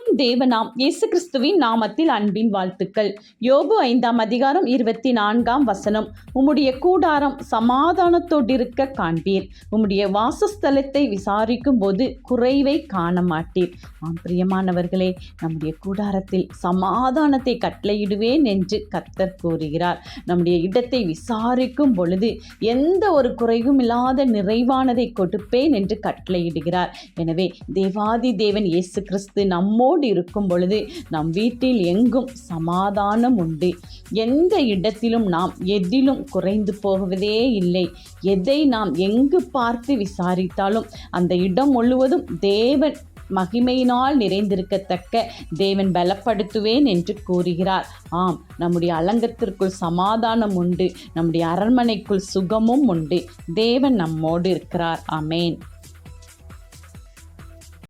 தேவனாம் இயேசு கிறிஸ்துவின் நாமத்தில் அன்பின் வாழ்த்துக்கள். யோபு 5:24 உம்முடைய கூடாரம் சமாதானத்தோடிருக்க காண்பீர், உம்முடைய வாசஸ்தலத்தை விசாரிக்கும் போது குறைவை காண மாட்டீர். பிரியமானவர்களே, நம்முடைய கூடாரத்தில் சமாதானத்தை கட்டளையிடுவேன் என்று கர்த்தர் கூறுகிறார். நம்முடைய இடத்தை விசாரிக்கும் பொழுது எந்த ஒரு குறைவும் இல்லாத நிறைவானதை கொடுப்பேன் என்று கட்டளையிடுகிறார். எனவே தேவாதி தேவன் இயேசு கிறிஸ்து நம்மோடு இருக்கும் பொழுது நம் வீட்டில் எங்கும் சமாதானம் உண்டு. எந்த இடத்திலும் நாம் எதிலும் குறைந்து போவதே இல்லை. எதை நாம் எங்கு பார்த்து விசாரித்தாலும் அந்த இடம் முழுவதும் தேவன் மகிமையினால் நிறைந்திருக்கத்தக்க தேவன் பலப்படுத்துவேன் என்று கூறுகிறார். நம்முடைய அலங்கத்திற்குள் சமாதானம் உண்டு. நம்முடைய அரண்மனைக்குள் சுகமும் உண்டு. தேவன் நம்மோடு இருக்கிறார். ஆமென்.